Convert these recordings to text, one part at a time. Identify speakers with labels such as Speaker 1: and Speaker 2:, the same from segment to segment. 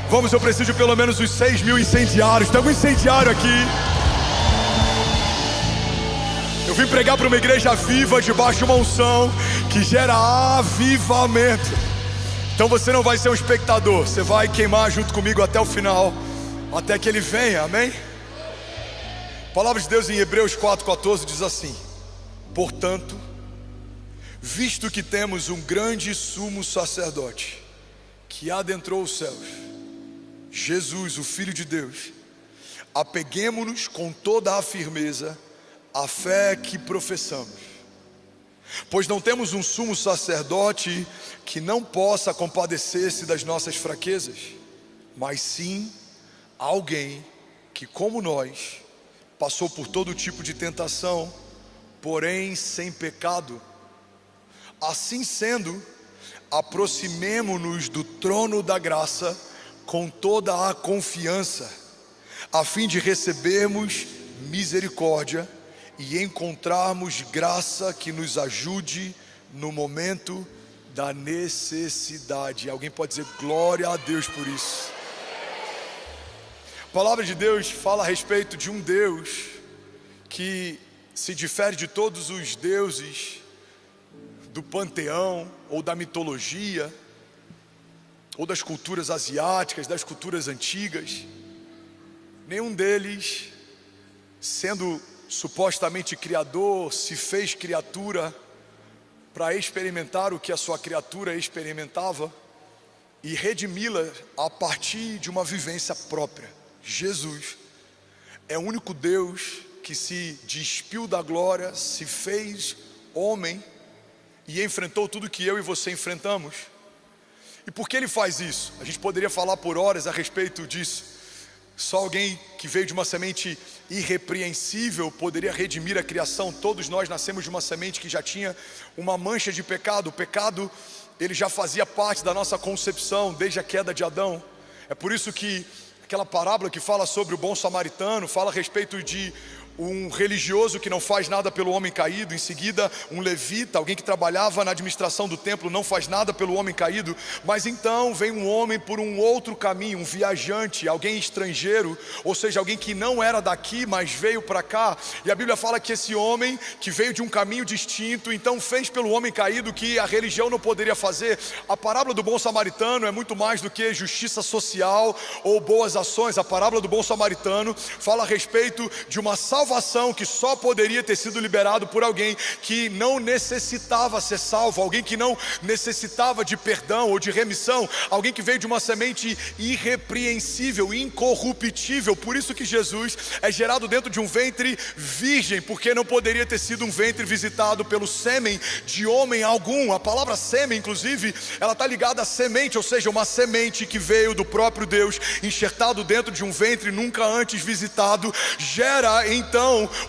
Speaker 1: Vamos, eu preciso de pelo menos uns 6.000 incendiários. Tem algum incendiário aqui? Eu vim pregar para uma igreja viva, debaixo de uma unção que gera avivamento. Então você não vai ser um espectador, você vai queimar junto comigo até o final, até que ele venha, amém? A palavra de Deus em Hebreus 4,14 diz assim: portanto, visto que temos um grande sumo sacerdote que adentrou os céus, Jesus, o Filho de Deus, apeguemo-nos com toda a firmeza à fé que professamos, pois não temos um sumo sacerdote que não possa compadecer-se das nossas fraquezas, mas sim alguém que, como nós, passou por todo tipo de tentação, porém sem pecado. Assim sendo, aproximemo-nos do trono da graça com toda a confiança, a fim de recebermos misericórdia e encontrarmos graça que nos ajude no momento da necessidade. Alguém pode dizer glória a Deus por isso? A palavra de Deus fala a respeito de um Deus que se difere de todos os deuses do panteão ou da mitologia ou das culturas asiáticas, das culturas antigas. Nenhum deles, sendo supostamente criador, se fez criatura para experimentar o que a sua criatura experimentava e redimi-la a partir de uma vivência própria. Jesus é o único Deus que se despiu da glória, se fez homem e enfrentou tudo que eu e você enfrentamos. E por que ele faz isso? A gente poderia falar por horas a respeito disso. Só alguém que veio de uma semente irrepreensível poderia redimir a criação. Todos nós nascemos de uma semente que já tinha uma mancha de pecado. O pecado, ele já fazia parte da nossa concepção desde a queda de Adão. É por isso que aquela parábola que fala sobre o bom samaritano fala a respeito de um religioso que não faz nada pelo homem caído. Em seguida, um levita, alguém que trabalhava na administração do templo, não faz nada pelo homem caído. Mas então vem um homem por um outro caminho, um viajante, alguém estrangeiro, ou seja, alguém que não era daqui, mas veio para cá. E a Bíblia fala que esse homem, que veio de um caminho distinto, então fez pelo homem caído que a religião não poderia fazer. A parábola do bom samaritano é muito mais do que justiça social ou boas ações. A parábola do bom samaritano fala a respeito de uma salvação que só poderia ter sido liberado por alguém que não necessitava ser salvo, alguém que não necessitava de perdão ou de remissão, alguém que veio de uma semente irrepreensível, incorruptível. Por isso que Jesus é gerado dentro de um ventre virgem, porque não poderia ter sido um ventre visitado pelo sêmen de homem algum. A palavra sêmen, inclusive, ela está ligada à semente, ou seja, uma semente que veio do próprio Deus, enxertado dentro de um ventre nunca antes visitado, gera então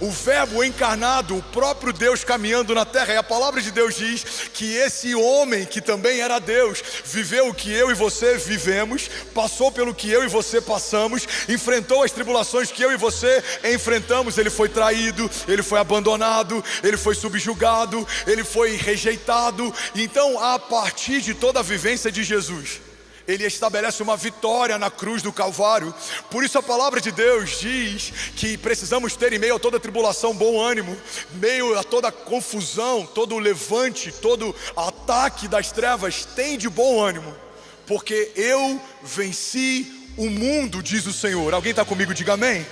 Speaker 1: o verbo encarnado, o próprio Deus caminhando na terra. E a palavra de Deus diz que esse homem, que também era Deus, viveu o que eu e você vivemos, passou pelo que eu e você passamos, enfrentou as tribulações que eu e você enfrentamos. Ele foi traído, ele foi abandonado, ele foi subjugado, ele foi rejeitado. Então, a partir de toda a vivência de Jesus, ele estabelece uma vitória na cruz do Calvário. Por isso a palavra de Deus diz que precisamos ter em meio a toda tribulação bom ânimo, meio a toda confusão, todo o levante, todo ataque das trevas, tem de bom ânimo, porque eu venci o mundo, diz o Senhor. Alguém está comigo? Diga amém.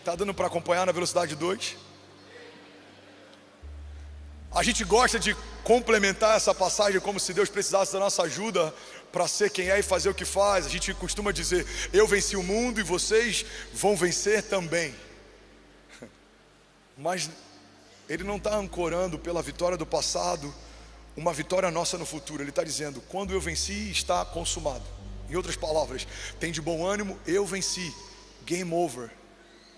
Speaker 1: Está dando para acompanhar na velocidade 2? A gente gosta de complementar essa passagem como se Deus precisasse da nossa ajuda para ser quem é e fazer o que faz. A gente costuma dizer: eu venci o mundo e vocês vão vencer também. Mas ele não está ancorando pela vitória do passado uma vitória nossa no futuro. Ele está dizendo: quando eu venci, está consumado. Em outras palavras, tem de bom ânimo, eu venci, game over.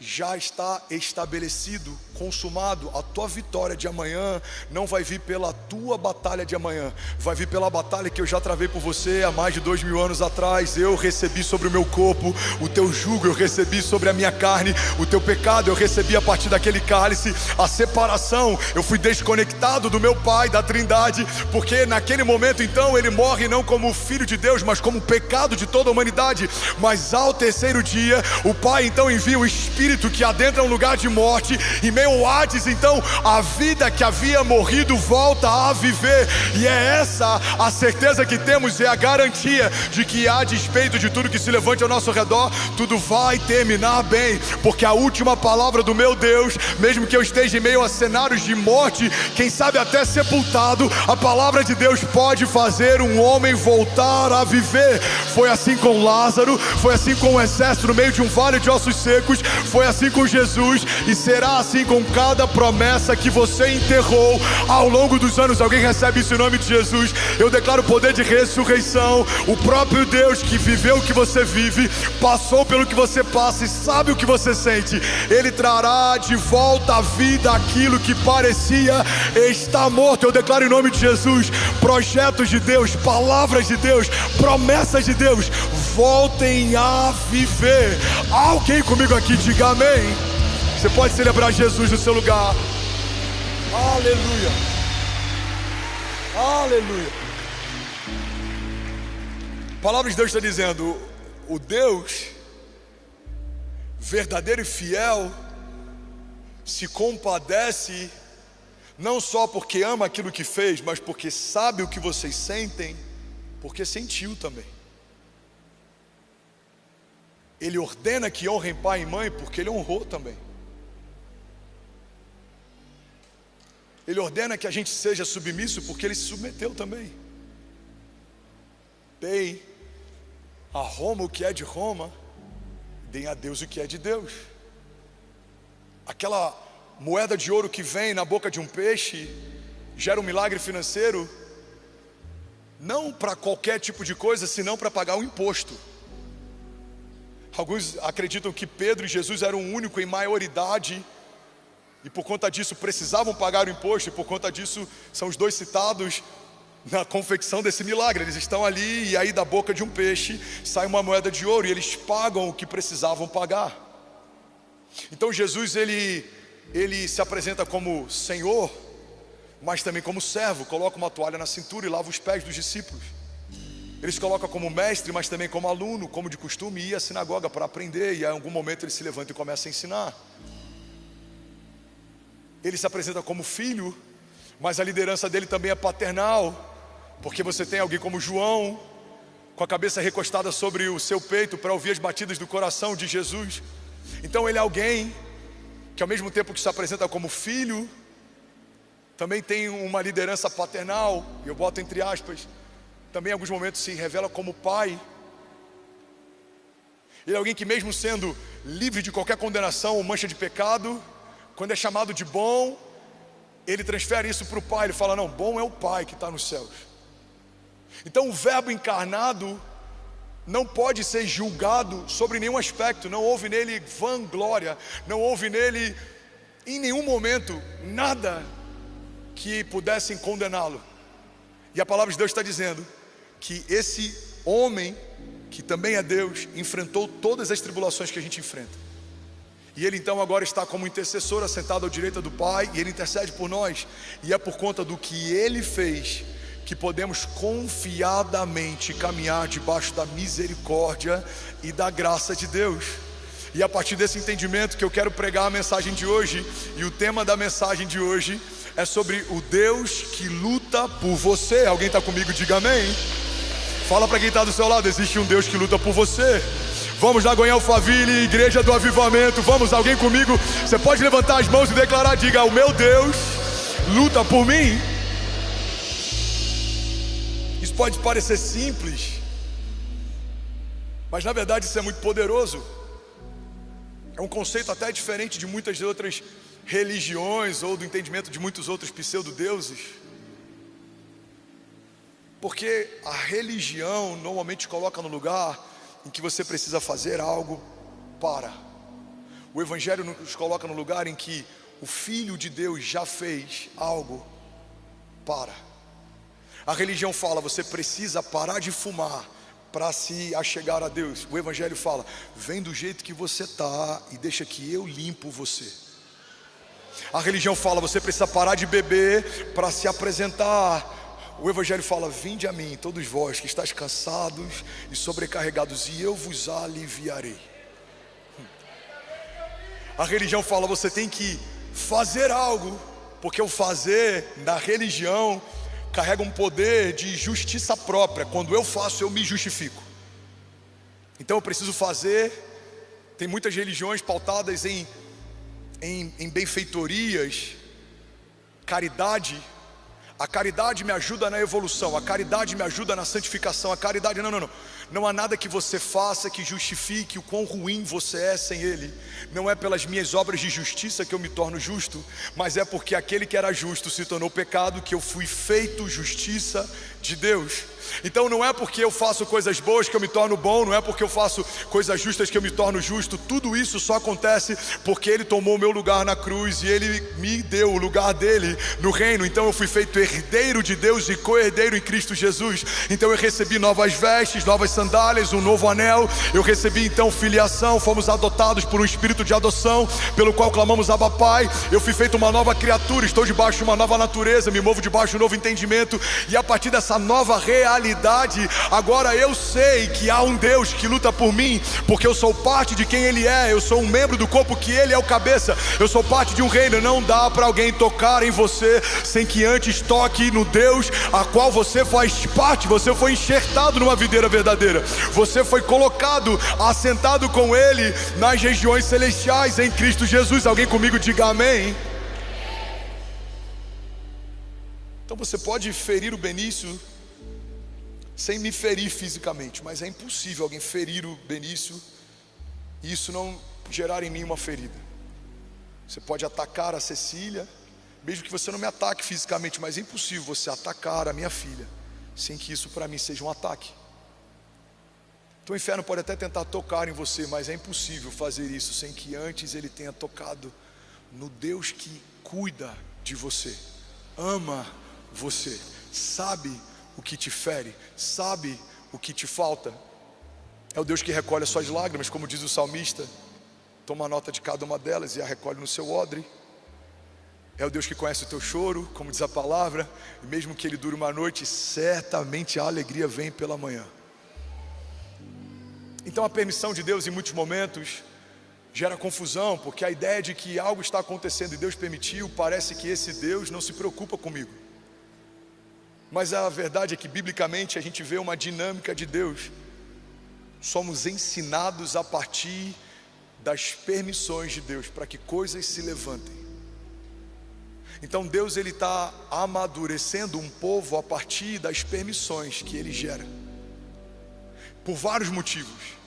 Speaker 1: já está estabelecido, consumado. A tua vitória de amanhã não vai vir pela tua batalha de amanhã, vai vir pela batalha que eu já travei por você há mais de 2000 anos atrás. Eu recebi sobre o meu corpo o teu jugo, eu recebi sobre a minha carne o teu pecado, eu recebi a partir daquele cálice a separação. Eu fui desconectado do meu Pai, da Trindade, porque naquele momento então ele morre não como filho de Deus, mas como pecado de toda a humanidade. Mas ao terceiro dia o Pai então envia o Espírito que adentra um lugar de morte, em meio ao Hades. Então a vida que havia morrido volta a viver, e é essa a certeza que temos, é a garantia de que, a despeito de tudo que se levante ao nosso redor, tudo vai terminar bem, porque a última palavra do meu Deus, mesmo que eu esteja em meio a cenários de morte, quem sabe até sepultado, a palavra de Deus pode fazer um homem voltar a viver. Foi assim com Lázaro, foi assim com o exército no meio de um vale de ossos secos, foi assim com Jesus, e será assim com cada promessa que você enterrou ao longo dos anos. Alguém recebe isso em nome de Jesus? Eu declaro o poder de ressurreição. O próprio Deus que viveu o que você vive, passou pelo que você passa e sabe o que você sente, Ele trará de volta à vida aquilo que parecia estar morto. Eu declaro em nome de Jesus, projetos de Deus, palavras de Deus, promessas de Deus, voltem a viver. Alguém comigo aqui diga amém. Você pode celebrar Jesus no seu lugar. Aleluia, aleluia. A palavra de Deus está dizendo: o Deus verdadeiro e fiel se compadece, não só porque ama aquilo que fez, mas porque sabe o que vocês sentem, porque sentiu também. Ele ordena que honrem pai e mãe, porque Ele honrou também. Ele ordena que a gente seja submisso, porque Ele se submeteu também. Deem a Roma o que é de Roma, deem a Deus o que é de Deus. Aquela moeda de ouro que vem na boca de um peixe gera um milagre financeiro, não para qualquer tipo de coisa, senão para pagar um imposto. Alguns acreditam que Pedro e Jesus eram o único em maioridade, e por conta disso precisavam pagar o imposto, e por conta disso são os dois citados na confecção desse milagre. Eles estão ali, e aí da boca de um peixe sai uma moeda de ouro, e eles pagam o que precisavam pagar. Então Jesus ele se apresenta como Senhor, mas também como servo. Coloca uma toalha na cintura e lava os pés dos discípulos. Ele se coloca como mestre, mas também como aluno, como de costume ia à sinagoga para aprender, e em algum momento ele se levanta e começa a ensinar. Ele se apresenta como filho, mas a liderança dele também é paternal, porque você tem alguém como João, com a cabeça recostada sobre o seu peito para ouvir as batidas do coração de Jesus. Então ele é alguém que, ao mesmo tempo que se apresenta como filho, também tem uma liderança paternal, e eu boto entre aspas, também em alguns momentos se revela como pai. Ele é alguém que, mesmo sendo livre de qualquer condenação ou mancha de pecado, quando é chamado de bom, ele transfere isso para o Pai. Ele fala: não, bom é o Pai que está nos céus. Então o verbo encarnado não pode ser julgado sobre nenhum aspecto. Não houve nele vanglória, não houve nele em nenhum momento nada que pudessem condená-lo. E a palavra de Deus está dizendo que esse homem, que também é Deus, enfrentou todas as tribulações que a gente enfrenta. E ele então agora está como intercessor, assentado à direita do Pai, e ele intercede por nós. E é por conta do que ele fez que podemos confiadamente caminhar debaixo da misericórdia e da graça de Deus. E a partir desse entendimento que eu quero pregar a mensagem de hoje. E o tema da mensagem de hoje é sobre o Deus que luta por você. Alguém está comigo? Diga amém. Fala para quem está do seu lado: existe um Deus que luta por você. Vamos lá, Goiânia Alphaville, Igreja do Avivamento. Vamos, alguém comigo? Você pode levantar as mãos e declarar: diga, o meu Deus luta por mim. Isso pode parecer simples, mas na verdade isso é muito poderoso. É um conceito até diferente de muitas outras religiões ou do entendimento de muitos outros pseudo-deuses. Porque a religião normalmente coloca no lugar em que você precisa fazer algo para. O Evangelho nos coloca no lugar em que o Filho de Deus já fez algo para. A religião fala, você precisa parar de fumar para se achegar a Deus. O Evangelho fala, vem do jeito que você está e deixa que eu limpo você. A religião fala, você precisa parar de beber para se apresentar. O Evangelho fala, vinde a mim, todos vós que estáis cansados e sobrecarregados, e eu vos aliviarei. A religião fala, você tem que fazer algo, porque o fazer na religião carrega um poder de justiça própria. Quando eu faço, eu me justifico. Então eu preciso fazer. Tem muitas religiões pautadas em benfeitorias, caridade. A caridade me ajuda na evolução, a caridade me ajuda na santificação. A caridade, não há nada que você faça que justifique o quão ruim você é sem Ele. Não é pelas minhas obras de justiça que eu me torno justo, mas é porque aquele que era justo se tornou pecado, que eu fui feito justiça de Deus. Então não é porque eu faço coisas boas que eu me torno bom, não é porque eu faço coisas justas que eu me torno justo. Tudo isso só acontece porque Ele tomou o meu lugar na cruz e Ele me deu o lugar dele no reino. Então eu fui feito herdeiro de Deus e co-herdeiro em Cristo Jesus. Então eu recebi novas vestes, novas sandálias, um novo anel. Eu recebi então filiação, fomos adotados por um espírito de adoção, pelo qual clamamos Abba Pai. Eu fui feito uma nova criatura, estou debaixo de uma nova natureza, me movo debaixo de um novo entendimento. E a partir dessa nova realidade, agora eu sei que há um Deus que luta por mim, porque eu sou parte de quem Ele é. Eu sou um membro do corpo que Ele é o cabeça. Eu sou parte de um reino. Não dá para alguém tocar em você sem que antes toque no Deus a qual você faz parte. Você foi enxertado numa videira verdadeira. Você foi colocado, assentado com Ele nas regiões celestiais em Cristo Jesus. Alguém comigo diga amém. Então você pode ferir o Benício sem me ferir fisicamente, mas é impossível alguém ferir o Benício e isso não gerar em mim uma ferida. Você pode atacar a Cecília, mesmo que você não me ataque fisicamente, mas é impossível você atacar a minha filha sem que isso para mim seja um ataque. Então o inferno pode até tentar tocar em você, mas é impossível fazer isso sem que antes ele tenha tocado no Deus que cuida de você, ama você, sabe o que te fere, sabe o que te falta. É o Deus que recolhe as suas lágrimas, como diz o salmista. Toma nota de cada uma delas e a recolhe no seu odre. É o Deus que conhece o teu choro, como diz a palavra, e mesmo que ele dure uma noite, certamente a alegria vem pela manhã. Então a permissão de Deus em muitos momentos gera confusão, porque a ideia de que algo está acontecendo e Deus permitiu, parece que esse Deus não se preocupa comigo. Mas a verdade é que biblicamente a gente vê uma dinâmica de Deus. Somos ensinados a partir das permissões de Deus para que coisas se levantem. Então Deus ele está amadurecendo um povo a partir das permissões que Ele gera, por vários motivos.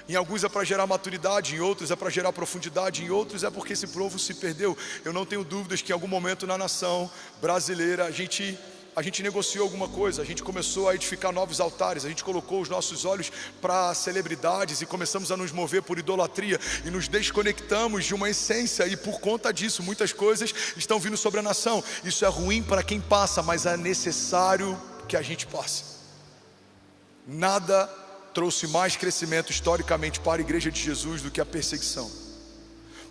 Speaker 1: Em alguns é para gerar maturidade, em outros é para gerar profundidade, em outros é porque esse povo se perdeu. Eu não tenho dúvidas que em algum momento na nação brasileira a gente negociou alguma coisa, a gente começou a edificar novos altares, a gente colocou os nossos olhos para celebridades e começamos a nos mover por idolatria e nos desconectamos de uma essência, e por conta disso muitas coisas estão vindo sobre a nação. Isso é ruim para quem passa, mas é necessário que a gente passe. Nada trouxe mais crescimento historicamente para a igreja de Jesus do que a perseguição.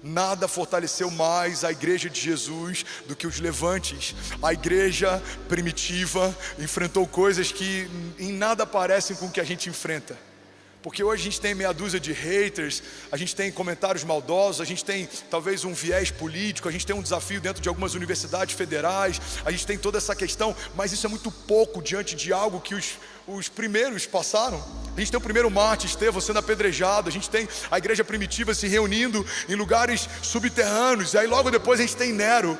Speaker 1: Nada fortaleceu mais a igreja de Jesus do que os levantes. A igreja primitiva enfrentou coisas que em nada parecem com o que a gente enfrenta. Porque hoje a gente tem meia dúzia de haters, a gente tem comentários maldosos, a gente tem talvez um viés político, a gente tem um desafio dentro de algumas universidades federais, a gente tem toda essa questão, mas isso é muito pouco diante de algo que os primeiros passaram. A gente tem o primeiro mártir, Estevão, sendo apedrejado. A gente tem a igreja primitiva se reunindo em lugares subterrâneos. E aí logo depois a gente tem Nero,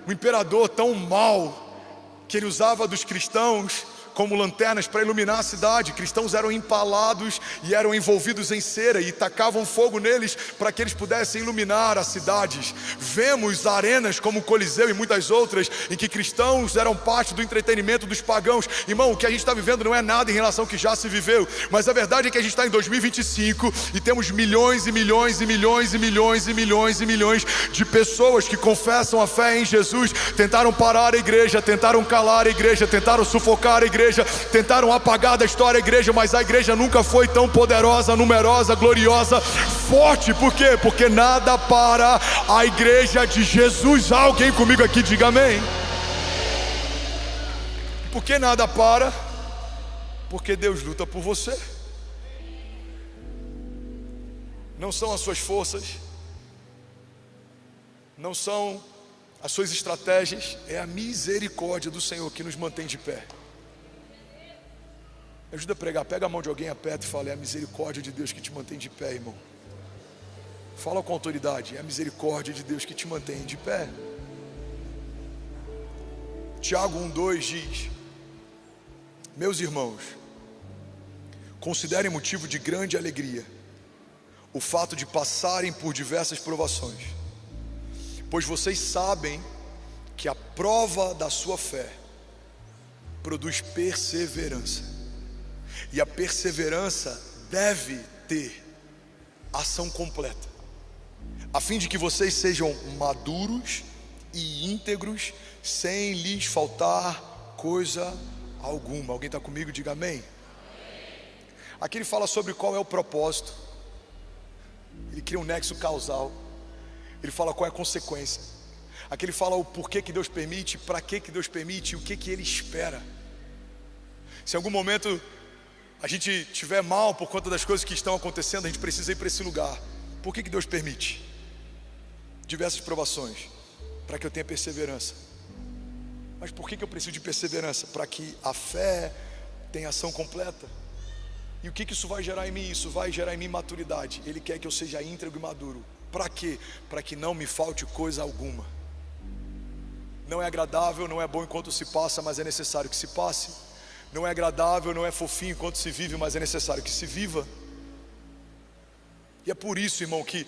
Speaker 1: um imperador tão mau, que ele usava dos cristãos como lanternas para iluminar a cidade. Cristãos eram empalados e eram envolvidos em cera e tacavam fogo neles para que eles pudessem iluminar as cidades. Vemos arenas como o Coliseu e muitas outras em que cristãos eram parte do entretenimento dos pagãos. Irmão, o que a gente está vivendo não é nada em relação ao que já se viveu, mas a verdade é que a gente está em 2025 e temos milhões e milhões e milhões e milhões e milhões e milhões de pessoas que confessam a fé em Jesus. Tentaram parar a igreja, tentaram calar a igreja, tentaram sufocar a igreja, tentaram apagar da história a igreja, mas a igreja nunca foi tão poderosa, numerosa, gloriosa, forte. Por quê? Porque nada para a igreja de Jesus. Alguém comigo aqui diga amém. Por que nada para? Porque Deus luta por você. Não são as suas forças, não são as suas estratégias, é a misericórdia do Senhor que nos mantém de pé. Me ajuda a pregar, pega a mão de alguém, aperta e fala: é a misericórdia de Deus que te mantém de pé, irmão. Fala com autoridade: é a misericórdia de Deus que te mantém de pé. Tiago 1:2 diz: meus irmãos, considerem motivo de grande alegria o fato de passarem por diversas provações, pois vocês sabem que a prova da sua fé produz perseverança, e a perseverança deve ter ação completa, a fim de que vocês sejam maduros e íntegros, sem lhes faltar coisa alguma. Alguém está comigo? Diga amém. Aqui ele fala sobre qual é o propósito, ele cria um nexo causal, ele fala qual é a consequência. Aqui ele fala o porquê que Deus permite, para que Deus permite, o que Ele espera. Se em algum momento a gente estiver mal por conta das coisas que estão acontecendo, a gente precisa ir para esse lugar. Por que Deus permite diversas provações? Para que eu tenha perseverança. Mas por que eu preciso de perseverança? Para que a fé tenha ação completa. E o que isso vai gerar em mim? Isso vai gerar em mim maturidade. Ele quer que eu seja íntegro e maduro. Para quê? Para que não me falte coisa alguma. Não é agradável, não é bom enquanto se passa, mas é necessário que se passe. Não é agradável, não é fofinho enquanto se vive, mas é necessário que se viva. E é por isso, irmão, que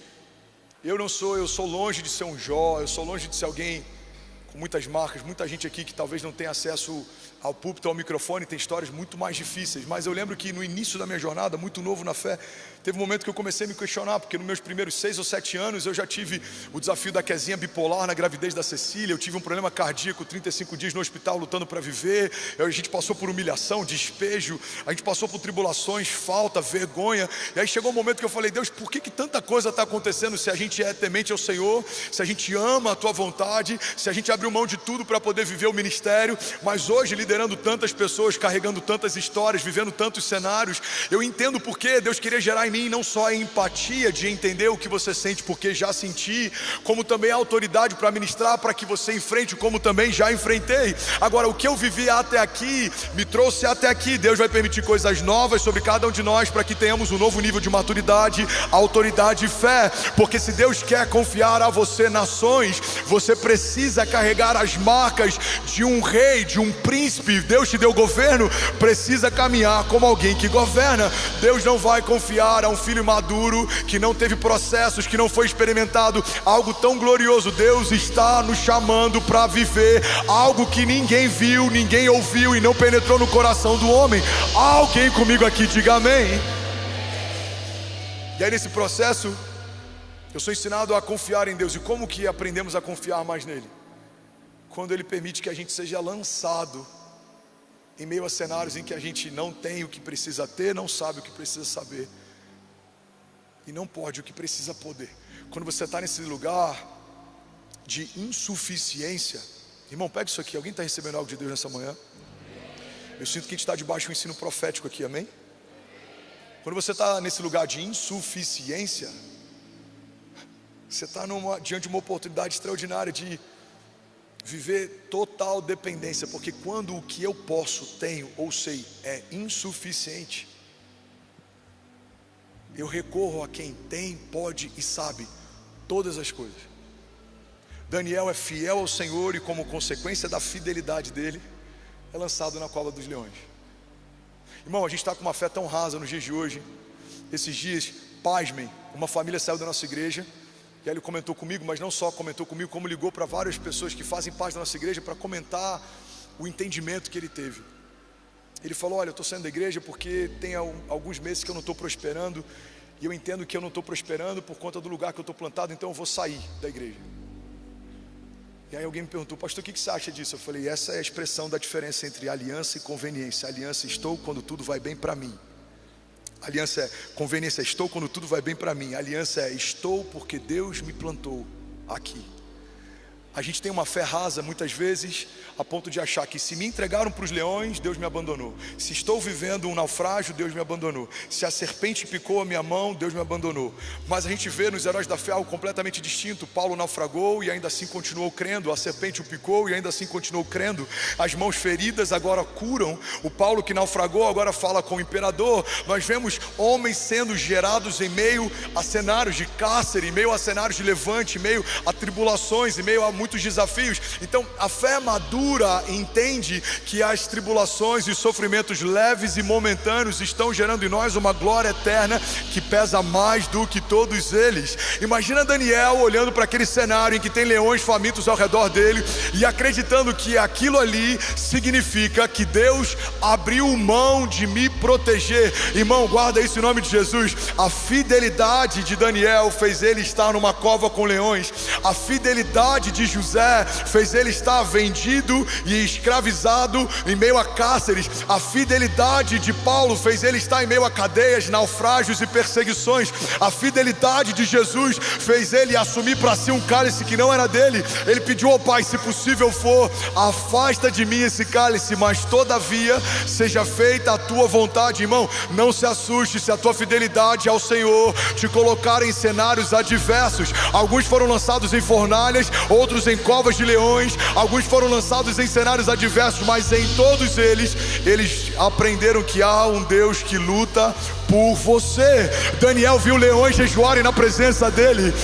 Speaker 1: eu sou longe de ser um Jó, eu sou longe de ser alguém com muitas marcas. Muita gente aqui que talvez não tenha acesso ao púlpito, ao microfone, tem histórias muito mais difíceis. Mas eu lembro que no início da minha jornada, muito novo na fé, teve um momento que eu comecei a me questionar, porque nos meus primeiros 6 ou 7 anos eu já tive o desafio da Kezinha bipolar na gravidez da Cecília. Eu tive um problema cardíaco, 35 dias no hospital lutando para viver. A gente passou por humilhação, despejo, a gente passou por tribulações, falta, vergonha. E aí chegou um momento que eu falei: Deus, por que tanta coisa está acontecendo se a gente é temente ao Senhor, se a gente ama a Tua vontade, se a gente abriu mão de tudo para poder viver o ministério, mas hoje liderando tantas pessoas, carregando tantas histórias, vivendo tantos cenários, eu entendo porque Deus queria gerar em mim não só a empatia de entender o que você sente, porque já senti, como também a autoridade para ministrar, para que você enfrente, como também já enfrentei. Agora, o que eu vivi até aqui, me trouxe até aqui. Deus vai permitir coisas novas sobre cada um de nós, para que tenhamos um novo nível de maturidade, autoridade e fé, porque se Deus quer confiar a você nações, você precisa carregar as marcas de um rei, de um príncipe. Deus te deu governo, precisa caminhar como alguém que governa. Deus não vai confiar a um filho maduro, que não teve processos, que não foi experimentado algo tão glorioso. Deus está nos chamando para viver algo que ninguém viu, ninguém ouviu e não penetrou no coração do homem. Alguém comigo aqui diga amém. E aí nesse processo eu sou ensinado a confiar em Deus. E como que aprendemos a confiar mais nele? Quando Ele permite que a gente seja lançado em meio a cenários em que a gente não tem o que precisa ter, não sabe o que precisa saber e não pode o que precisa poder. Quando você está nesse lugar de insuficiência, irmão, pega isso aqui. Alguém está recebendo algo de Deus nessa manhã? Eu sinto que a gente está debaixo de um ensino profético aqui, amém? Quando você está nesse lugar de insuficiência, você está diante de uma oportunidade extraordinária de viver total dependência, porque quando o que eu posso, tenho ou sei é insuficiente, eu recorro a quem tem, pode e sabe todas as coisas. Daniel é fiel ao Senhor e, como consequência da fidelidade dele, é lançado na cova dos leões. Irmão, a gente está com uma fé tão rasa nos dias de hoje. Esses dias, pasmem, uma família saiu da nossa igreja, e aí ele comentou comigo, mas não só comentou comigo, como ligou para várias pessoas que fazem parte da nossa igreja para comentar o entendimento que ele teve. Ele falou: olha, eu estou saindo da igreja porque tem alguns meses que eu não estou prosperando, e eu entendo que eu não estou prosperando por conta do lugar que eu estou plantado, então eu vou sair da igreja. E aí alguém me perguntou: pastor, o que você acha disso? Eu falei: essa é a expressão da diferença entre aliança e conveniência. Aliança, estou quando tudo vai bem para mim. Aliança é conveniência, estou quando tudo vai bem para mim. Aliança é estou porque Deus me plantou aqui. A gente tem uma fé rasa muitas vezes, a ponto de achar que se me entregaram para os leões, Deus me abandonou. Se estou vivendo um naufrágio, Deus me abandonou. Se a serpente picou a minha mão, Deus me abandonou. Mas a gente vê nos heróis da fé algo completamente distinto. Paulo naufragou e ainda assim continuou crendo. A serpente o picou e ainda assim continuou crendo. As mãos feridas agora curam. O Paulo que naufragou agora fala com o imperador. Nós vemos homens sendo gerados em meio a cenários de cárcere, em meio a cenários de levante, em meio a tribulações, em meio a muitos desafios. Então a fé madura entende que as tribulações e sofrimentos leves e momentâneos estão gerando em nós uma glória eterna que pesa mais do que todos eles. Imagina Daniel olhando para aquele cenário em que tem leões famintos ao redor dele e acreditando que aquilo ali significa que Deus abriu mão de me proteger. Irmão, guarda isso em nome de Jesus. A fidelidade de Daniel fez ele estar numa cova com leões. A fidelidade de José fez ele estar vendido e escravizado em meio a cárceres. A fidelidade de Paulo fez ele estar em meio a cadeias, naufrágios e perseguições. A fidelidade de Jesus fez ele assumir para si um cálice que não era dele. Ele pediu ao Pai: se possível for, afasta de mim esse cálice, mas todavia seja feita a tua vontade. Irmão, não se assuste se a tua fidelidade ao Senhor te colocar em cenários adversos. Alguns foram lançados em fornalhas, outros em covas de leões, alguns foram lançados em cenários adversos, mas em todos eles aprenderam que há um Deus que luta por você. Daniel viu leões jejuarem na presença dele.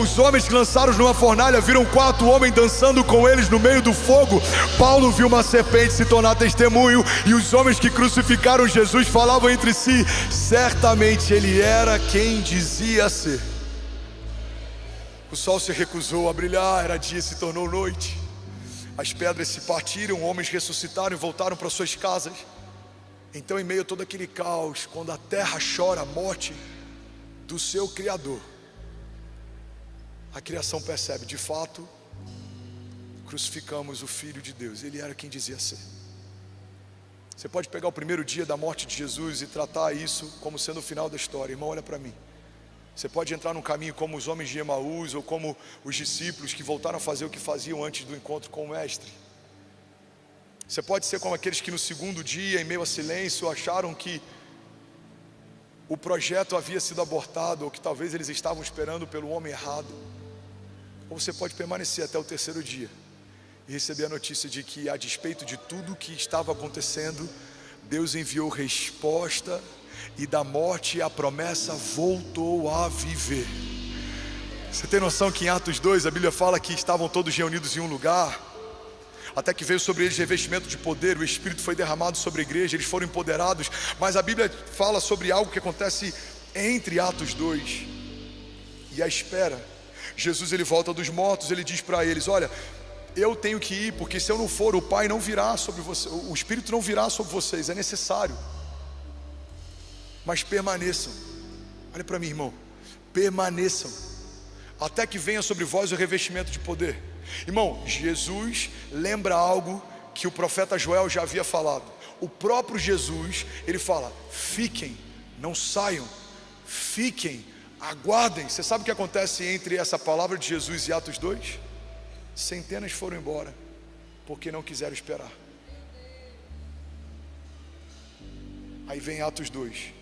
Speaker 1: Os homens que lançaram numa fornalha viram 4 homens dançando com eles no meio do fogo. Paulo viu uma serpente se tornar testemunho, e os homens que crucificaram Jesus falavam entre si: certamente ele era quem dizia ser. O sol se recusou a brilhar, era dia e se tornou noite. As pedras se partiram, homens ressuscitaram e voltaram para suas casas. Então, em meio a todo aquele caos, quando a terra chora a morte do seu Criador, a criação percebe: de fato, crucificamos o Filho de Deus, ele era quem dizia ser. Você pode pegar o primeiro dia da morte de Jesus e tratar isso como sendo o final da história. Irmão, olha para mim. Você pode entrar num caminho como os homens de Emaús, ou como os discípulos que voltaram a fazer o que faziam antes do encontro com o Mestre. Você pode ser como aqueles que no segundo dia, em meio a silêncio, acharam que o projeto havia sido abortado, ou que talvez eles estavam esperando pelo homem errado. Ou você pode permanecer até o terceiro dia e receber a notícia de que, a despeito de tudo o que estava acontecendo, Deus enviou resposta, e da morte a promessa voltou a viver. Você tem noção que em Atos 2 a Bíblia fala que estavam todos reunidos em um lugar, até que veio sobre eles revestimento de poder, o Espírito foi derramado sobre a igreja, eles foram empoderados. Mas a Bíblia fala sobre algo que acontece entre Atos 2 e a espera. Jesus, ele volta dos mortos, ele diz para eles: olha, eu tenho que ir, porque se eu não for, o Pai não virá sobre vocês, o Espírito não virá sobre vocês, é necessário. Mas permaneçam. Olha para mim, irmão. Permaneçam até que venha sobre vós o revestimento de poder. Irmão, Jesus lembra algo que o profeta Joel já havia falado. O próprio Jesus, ele fala: fiquem, não saiam, fiquem, aguardem. Você sabe o que acontece entre essa palavra de Jesus e Atos 2? Centenas foram embora porque não quiseram esperar. Aí vem Atos 2.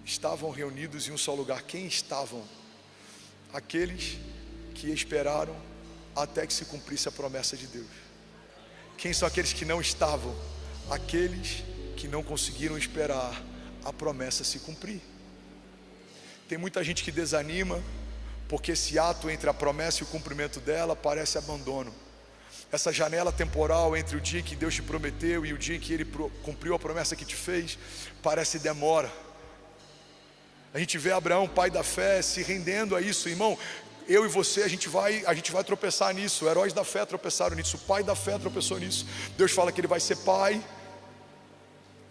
Speaker 1: Estavam reunidos em um só lugar. Quem estavam? Aqueles que esperaram até que se cumprisse a promessa de Deus. Quem são aqueles que não estavam? Aqueles que não conseguiram esperar a promessa se cumprir. Tem muita gente que desanima porque esse ato entre a promessa e o cumprimento dela parece abandono. essa janela temporal entre o dia que Deus te prometeu e o dia que Ele cumpriu a promessa que te fez, parece demora. A gente vê Abraão, pai da fé, se rendendo a isso. Irmão, eu e você, a gente vai tropeçar nisso. Heróis da fé tropeçaram nisso, o pai da fé tropeçou nisso. Deus fala que Ele vai ser pai,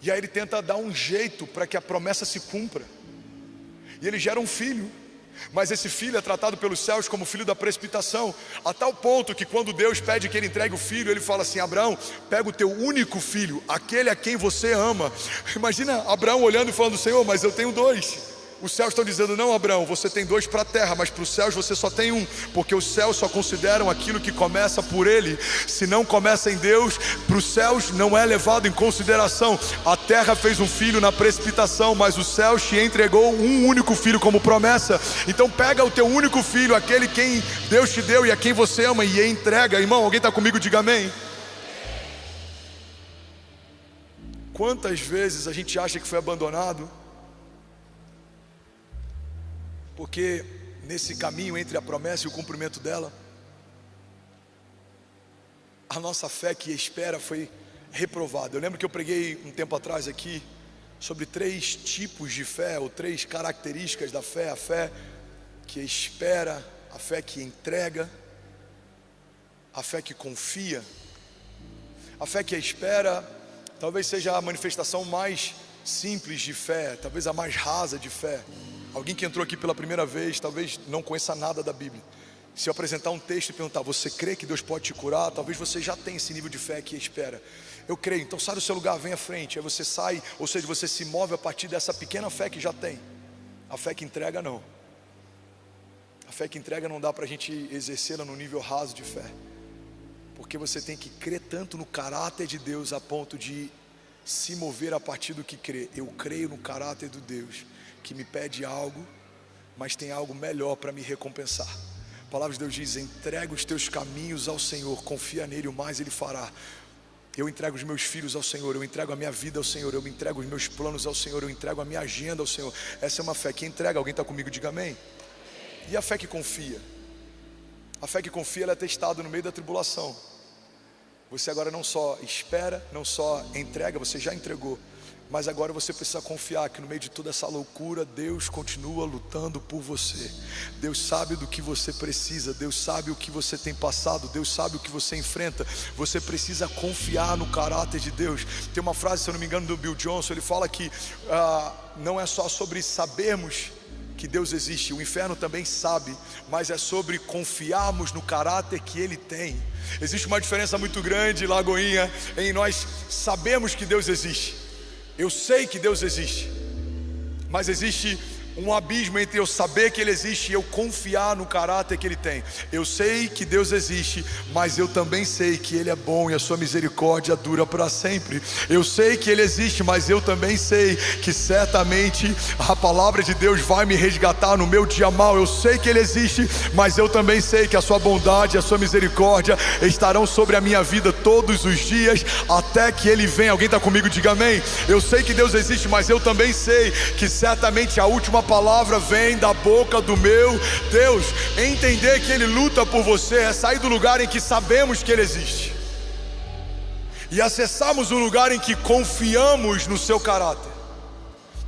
Speaker 1: e aí Ele tenta dar um jeito para que a promessa se cumpra, e Ele gera um filho. Mas esse filho é tratado pelos céus como filho da precipitação, a tal ponto que quando Deus pede que Ele entregue o filho, Ele fala assim: Abraão, pega o teu único filho, aquele a quem você ama. Imagina Abraão olhando e falando: Senhor, mas eu tenho dois. Os céus estão dizendo: não, Abraão, você tem dois para a terra, mas para os céus você só tem um, porque os céus só consideram aquilo que começa por Ele. Se não começa em Deus, para os céus não é levado em consideração. A terra fez um filho na precipitação, mas os céus te entregou um único filho como promessa. Então pega o teu único filho, aquele quem Deus te deu e a quem você ama, e entrega. Irmão, alguém está comigo? Diga amém. Quantas vezes a gente acha que foi abandonado porque nesse caminho entre a promessa e o cumprimento dela, a nossa fé que espera foi reprovada. Eu lembro que eu preguei um tempo atrás aqui sobre 3 tipos de fé, ou 3 características da fé: a fé que espera, a fé que entrega, a fé que confia. A fé que espera talvez seja a manifestação mais simples de fé, talvez a mais rasa de fé. Alguém que entrou aqui pela primeira vez, talvez não conheça nada da Bíblia. Se eu apresentar um texto e perguntar: você crê que Deus pode te curar? Talvez você já tenha esse nível de fé que espera. Eu creio. Então sai do seu lugar, vem à frente. Aí você sai, ou seja, você se move a partir dessa pequena fé que já tem. A fé que entrega não. A fé que entrega não dá para a gente exercê-la no nível raso de fé, porque você tem que crer tanto no caráter de Deus a ponto de se mover a partir do que crê. Eu creio no caráter do Deus que me pede algo, mas tem algo melhor para me recompensar. A palavra de Deus diz: entrega os teus caminhos ao Senhor, confia nele, o mais Ele fará. Eu entrego os meus filhos ao Senhor, eu entrego a minha vida ao Senhor, eu entrego os meus planos ao Senhor, eu entrego a minha agenda ao Senhor. Essa é uma fé que entrega. Alguém está comigo? Diga amém. E a fé que confia? A fé que confia, ela é testada no meio da tribulação. Você agora não só espera, não só entrega, você já entregou, mas agora você precisa confiar que no meio de toda essa loucura, Deus continua lutando por você. Deus sabe do que você precisa, Deus sabe o que você tem passado, Deus sabe o que você enfrenta. Você precisa confiar no caráter de Deus. Tem uma frase, se eu não me engano, do Bill Johnson. Ele fala que não é só sobre sabermos que Deus existe, o inferno também sabe, mas é sobre confiarmos no caráter que Ele tem. Existe uma diferença muito grande, Lagoinha, em nós sabemos que Deus existe. Eu sei que Deus existe, mas existe um abismo entre eu saber que Ele existe e eu confiar no caráter que Ele tem. Eu sei que Deus existe, mas eu também sei que Ele é bom e a sua misericórdia dura para sempre. Eu sei que Ele existe, mas eu também sei que certamente a palavra de Deus vai me resgatar no meu dia mau. Eu sei que Ele existe, mas eu também sei que a sua bondade e a sua misericórdia estarão sobre a minha vida todos os dias, até que Ele venha. Alguém está comigo? Diga amém. Eu sei que Deus existe, mas eu também sei que certamente a última palavra vem da boca do meu Deus. Entender que Ele luta por você é sair do lugar em que sabemos que Ele existe e acessarmos o lugar em que confiamos no seu caráter.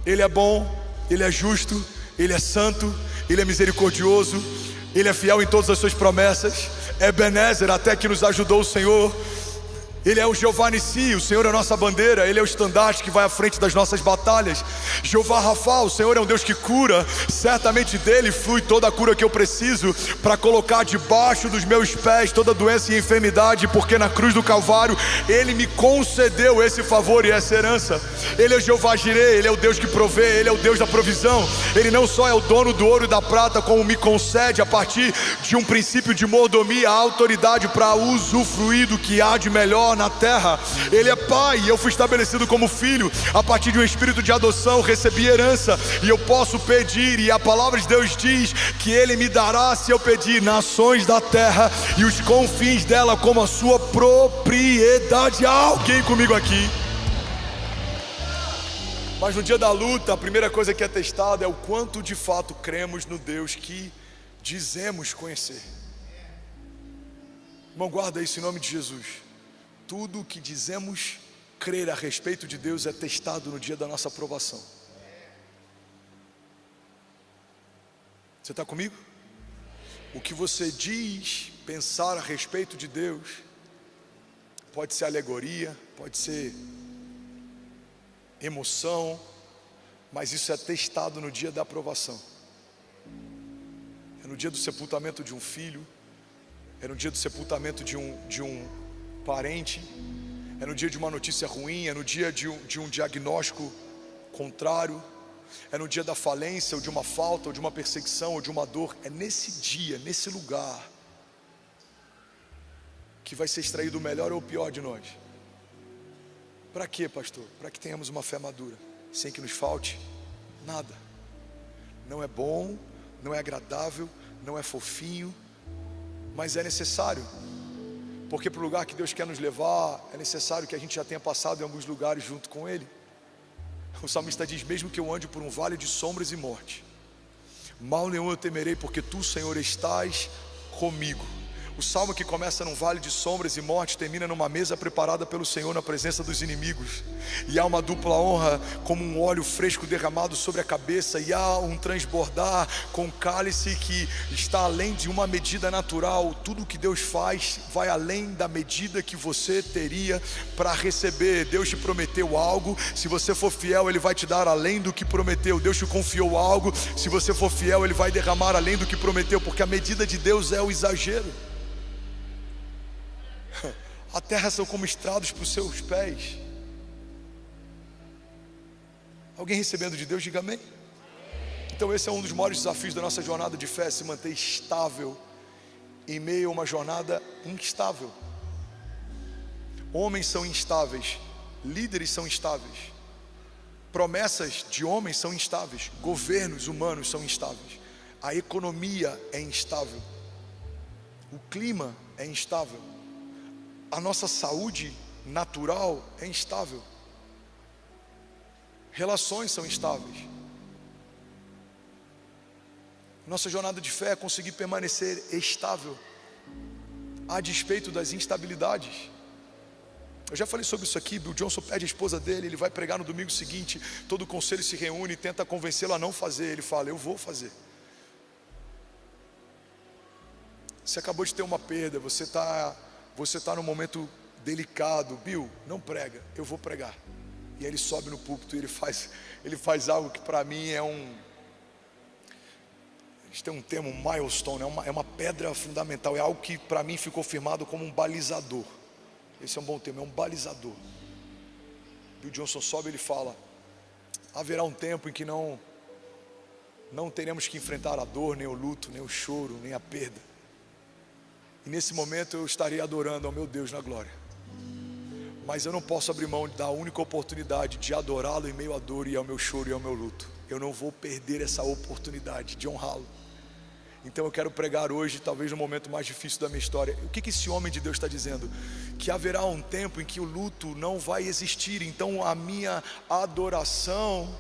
Speaker 1: Ele é bom, Ele é justo, Ele é santo, Ele é misericordioso, Ele é fiel em todas as suas promessas. Ebenezer, até que nos ajudou o Senhor. Ele é o Jeová Nissi, o Senhor é a nossa bandeira. Ele é o estandarte que vai à frente das nossas batalhas. Jeová Rafa, o Senhor é um Deus que cura. Certamente dele flui toda a cura que eu preciso para colocar debaixo dos meus pés toda doença e enfermidade, porque na cruz do Calvário Ele me concedeu esse favor e essa herança. Ele é Jeová Jireh, Ele é o Deus que provê, Ele é o Deus da provisão. Ele não só é o dono do ouro e da prata, como me concede a partir de um princípio de mordomia a autoridade para usufruir do que há de melhor na terra. Ele é pai e eu fui estabelecido como filho. A partir de um espírito de adoção recebi herança e eu posso pedir, e a palavra de Deus diz que Ele me dará, se eu pedir, nações da terra e os confins dela como a sua propriedade. Há alguém comigo aqui? Mas no dia da luta, a primeira coisa que é testada é o quanto de fato cremos no Deus que dizemos conhecer. Irmão, guarda isso em nome de Jesus. Tudo o que dizemos crer a respeito de Deus é testado no dia da nossa aprovação. Você está comigo? O que você diz, pensar a respeito de Deus, pode ser alegoria, pode ser emoção, mas isso é testado no dia da aprovação. É no dia do sepultamento de um filho, é no dia do sepultamento de um parente, é no dia de uma notícia ruim, é no dia de um diagnóstico contrário, é no dia da falência, ou de uma falta, ou de uma perseguição, ou de uma dor. É nesse dia, nesse lugar, que vai ser extraído o melhor ou o pior de nós. Para quê, pastor? Para que tenhamos uma fé madura, sem que nos falte nada. Não é bom, não é agradável, não é fofinho, mas é necessário, porque para o lugar que Deus quer nos levar, é necessário que a gente já tenha passado em alguns lugares junto com Ele. O salmista diz: mesmo que eu ande por um vale de sombras e morte, mal nenhum eu temerei, porque Tu, Senhor, estás comigo. O salmo que começa num vale de sombras e morte termina numa mesa preparada pelo Senhor na presença dos inimigos. E há uma dupla honra, como um óleo fresco derramado sobre a cabeça, e há um transbordar com um cálice que está além de uma medida natural. Tudo que Deus faz vai além da medida que você teria para receber. Deus te prometeu algo, se você for fiel, Ele vai te dar além do que prometeu. Deus te confiou algo, se você for fiel, Ele vai derramar além do que prometeu, porque a medida de Deus é o exagero. A terra são como estrados para os seus pés. Alguém recebendo de Deus, diga amém. Então esse é um dos maiores desafios da nossa jornada de fé, se manter estável em meio a uma jornada instável. Homens são instáveis, líderes são instáveis, promessas de homens são instáveis, governos humanos são instáveis, a economia é instável, o clima é instável, a nossa saúde natural é instável, relações são instáveis. Nossa jornada de fé é conseguir permanecer estável a despeito das instabilidades. Eu já falei sobre isso aqui. Bill Johnson pede a esposa dele, ele vai pregar no domingo seguinte, todo o conselho se reúne e tenta convencê-lo a não fazer. Ele fala: eu vou fazer. Você acabou de ter uma perda, você está num momento delicado. Bill, não prega, eu vou pregar. E aí ele sobe no púlpito e ele faz algo que para mim é eles têm um termo, milestone, é uma pedra fundamental, é algo que para mim ficou firmado como um balizador. Esse é um bom termo, é um balizador. Bill Johnson sobe e ele fala: haverá um tempo em que não teremos que enfrentar a dor, nem o luto, nem o choro, nem a perda. E nesse momento eu estarei adorando ao meu Deus na glória. Mas eu não posso abrir mão da única oportunidade de adorá-lo em meio à dor e ao meu choro e ao meu luto. Eu não vou perder essa oportunidade de honrá-lo. Então eu quero pregar hoje, talvez no momento mais difícil da minha história. O que esse homem de Deus está dizendo? Que haverá um tempo em que o luto não vai existir. Então a minha adoração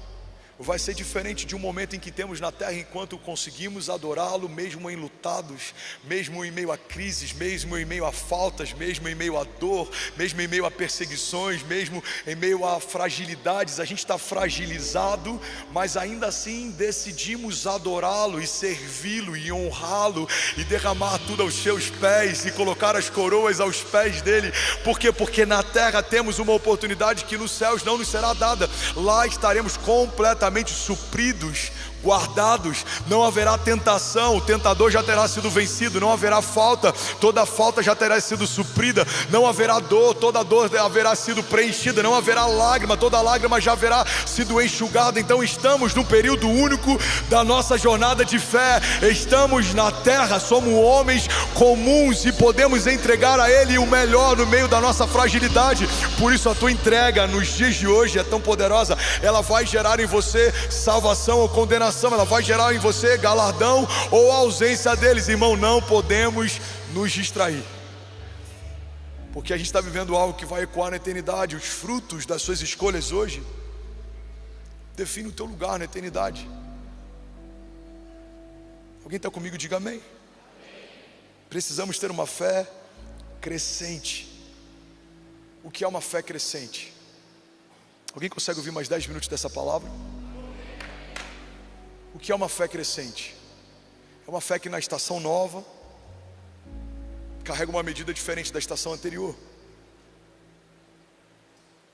Speaker 1: vai ser diferente de um momento em que temos na terra, enquanto conseguimos adorá-lo, mesmo enlutados, mesmo em meio a crises, mesmo em meio a faltas, mesmo em meio a dor, mesmo em meio a perseguições, mesmo em meio a fragilidades. A gente está fragilizado, mas ainda assim decidimos adorá-lo e servi-lo e honrá-lo e derramar tudo aos seus pés e colocar as coroas aos pés dele. Por quê? Porque na terra temos uma oportunidade que nos céus não nos será dada. Lá estaremos completamente supridos, guardados, não haverá tentação, o tentador já terá sido vencido, não haverá falta, toda falta já terá sido suprida, não haverá dor, toda dor haverá sido preenchida, não haverá lágrima, toda lágrima já haverá sido enxugada. Então estamos num período único da nossa jornada de fé, estamos na terra, somos homens comuns e podemos entregar a Ele o melhor no meio da nossa fragilidade. Por isso a tua entrega nos dias de hoje é tão poderosa, ela vai gerar em você salvação ou condenação, ela vai gerar em você galardão ou ausência deles. Irmão, não podemos nos distrair, porque a gente está vivendo algo que vai ecoar na eternidade. Os frutos das suas escolhas hoje definem o teu lugar na eternidade. Alguém está comigo? Diga amém. Precisamos ter uma fé crescente. O que é uma fé crescente? Alguém consegue ouvir mais 10 minutos dessa palavra? O que é uma fé crescente? É uma fé que na estação nova carrega uma medida diferente da estação anterior.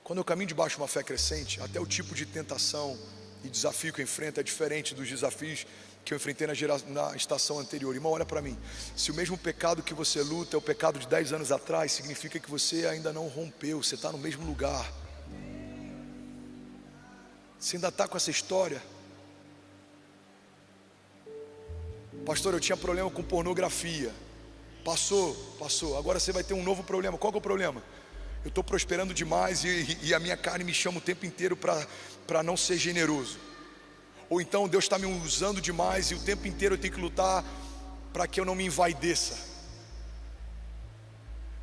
Speaker 1: Quando eu caminho debaixo de uma fé crescente, até o tipo de tentação e desafio que eu enfrento é diferente dos desafios que eu enfrentei na estação anterior. Irmão, olha para mim. Se o mesmo pecado que você luta é o pecado de 10 anos atrás, significa que você ainda não rompeu, você está no mesmo lugar. Você ainda está com essa história. Pastor, eu tinha problema com pornografia. Passou. Agora você vai ter um novo problema. Qual que é o problema? Eu estou prosperando demais e a minha carne me chama o tempo inteiro para não ser generoso. Ou então Deus está me usando demais e o tempo inteiro eu tenho que lutar para que eu não me envaideça.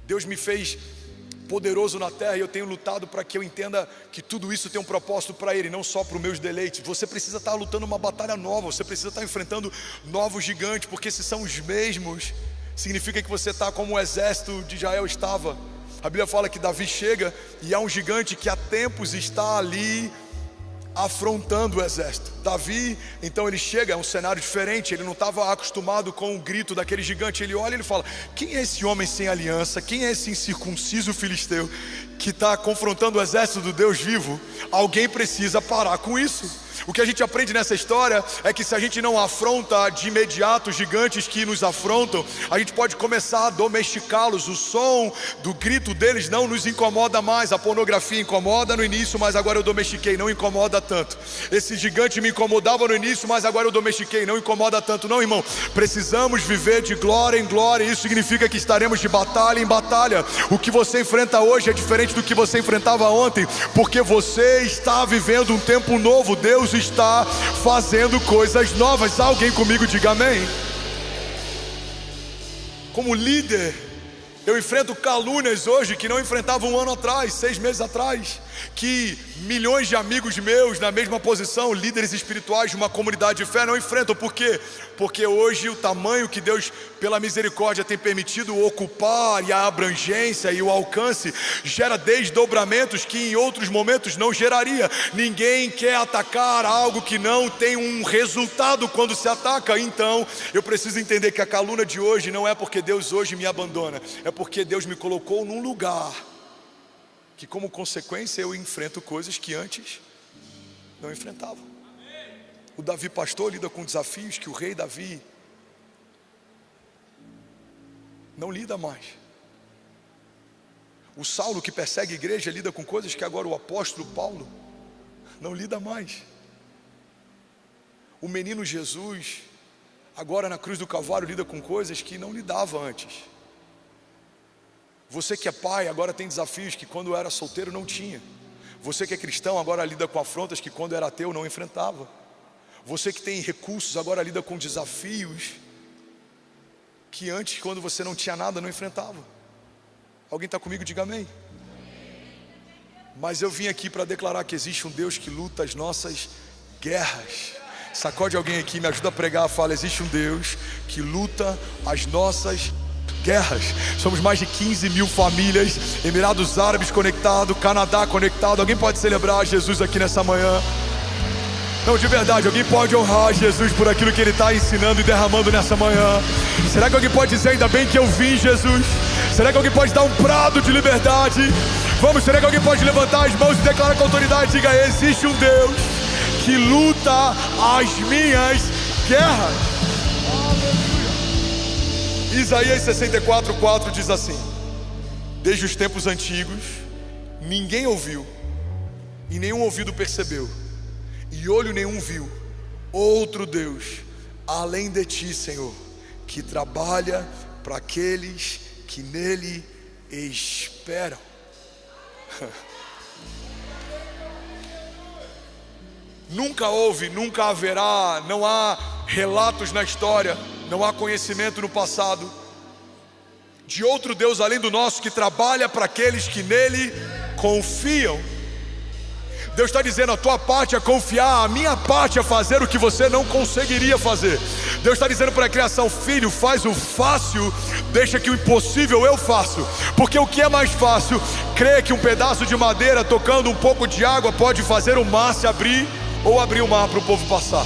Speaker 1: Deus me fez poderoso na terra e eu tenho lutado para que eu entenda que tudo isso tem um propósito para Ele, não só para os meus deleites. Você precisa estar lutando uma batalha nova, você precisa estar enfrentando novos gigantes, porque se são os mesmos, significa que você está como o exército de Israel estava. A Bíblia fala que Davi chega e há um gigante que há tempos está ali afrontando o exército. Davi, então ele chega, é um cenário diferente, ele não estava acostumado com o grito daquele gigante. Ele olha e ele fala: quem é esse homem sem aliança? Quem é esse incircunciso filisteu que está confrontando o exército do Deus vivo? Alguém precisa parar com isso. O que a gente aprende nessa história é que se a gente não afronta de imediato os gigantes que nos afrontam, a gente pode começar a domesticá-los. O som do grito deles não nos incomoda mais. A pornografia incomoda no início, mas agora eu domestiquei, não incomoda tanto. Esse gigante me incomodava no início, mas agora eu domestiquei, não incomoda tanto. Não, irmão, precisamos viver de glória em glória. Isso significa que estaremos de batalha em batalha. O que você enfrenta hoje é diferente do que você enfrentava ontem, porque você está vivendo um tempo novo. Deus está fazendo coisas novas. Alguém comigo diga amém. Como líder, eu enfrento calúnias hoje que não enfrentava um ano atrás, 6 meses atrás. Que milhões de amigos meus na mesma posição, líderes espirituais de uma comunidade de fé, não enfrentam. Por quê? Porque hoje o tamanho que Deus, pela misericórdia, tem permitido ocupar, e a abrangência e o alcance, gera desdobramentos que em outros momentos não geraria. Ninguém quer atacar algo que não tem um resultado quando se ataca. Então eu preciso entender que a calúnia de hoje não é porque Deus hoje me abandona, é porque Deus me colocou num lugar que, como consequência, eu enfrento coisas que antes não enfrentava. O Davi pastor lida com desafios que o rei Davi não lida mais. O Saulo, que persegue a igreja, lida com coisas que agora o apóstolo Paulo não lida mais. O menino Jesus, agora na cruz do Calvário, lida com coisas que não lidava antes. Você que é pai agora tem desafios que quando era solteiro não tinha. Você que é cristão agora lida com afrontas que quando era ateu não enfrentava. Você que tem recursos agora lida com desafios que antes, quando você não tinha nada, não enfrentava. Alguém está comigo? Diga amém. Mas eu vim aqui para declarar que existe um Deus que luta as nossas guerras. Sacode alguém aqui, me ajuda a pregar. Fala: existe um Deus que luta as nossas guerras. Somos mais de 15 mil famílias, Emirados Árabes conectado, Canadá conectado. Alguém pode celebrar Jesus aqui nessa manhã? Não, de verdade, alguém pode honrar Jesus por aquilo que Ele está ensinando e derramando nessa manhã? Será que alguém pode dizer: ainda bem que eu vim, Jesus? Será que alguém pode dar um prado de liberdade? Vamos, será que alguém pode levantar as mãos e declarar com autoridade? Diga: existe um Deus que luta as minhas guerras. Isaías 64:4 diz assim: desde os tempos antigos ninguém ouviu, e nenhum ouvido percebeu, e olho nenhum viu outro Deus além de ti, Senhor, que trabalha para aqueles que nele esperam. Nunca houve, nunca haverá, não há relatos na história, não há conhecimento no passado de outro Deus além do nosso, que trabalha para aqueles que nele confiam. Deus está dizendo: a tua parte é confiar, a minha parte é fazer o que você não conseguiria fazer. Deus está dizendo para a criação: filho, faz o fácil, deixa que o impossível eu faço. Porque o que é mais fácil? Crer que um pedaço de madeira tocando um pouco de água pode fazer o mar se abrir, ou abrir o mar para o povo passar.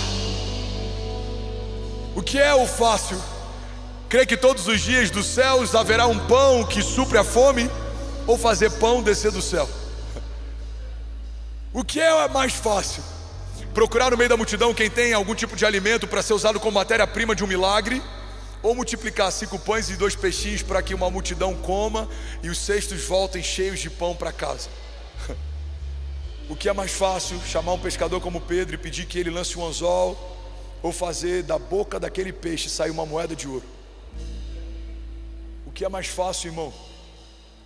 Speaker 1: O que é o fácil? Crer que todos os dias dos céus haverá um pão que supre a fome, ou fazer pão descer do céu? O que é mais fácil? Procurar no meio da multidão quem tem algum tipo de alimento para ser usado como matéria-prima de um milagre, ou multiplicar 5 pães e 2 peixinhos para que uma multidão coma e os cestos voltem cheios de pão para casa? O que é mais fácil? Chamar um pescador como Pedro e pedir que ele lance um anzol, ou fazer da boca daquele peixe sair uma moeda de ouro? O que é mais fácil, irmão?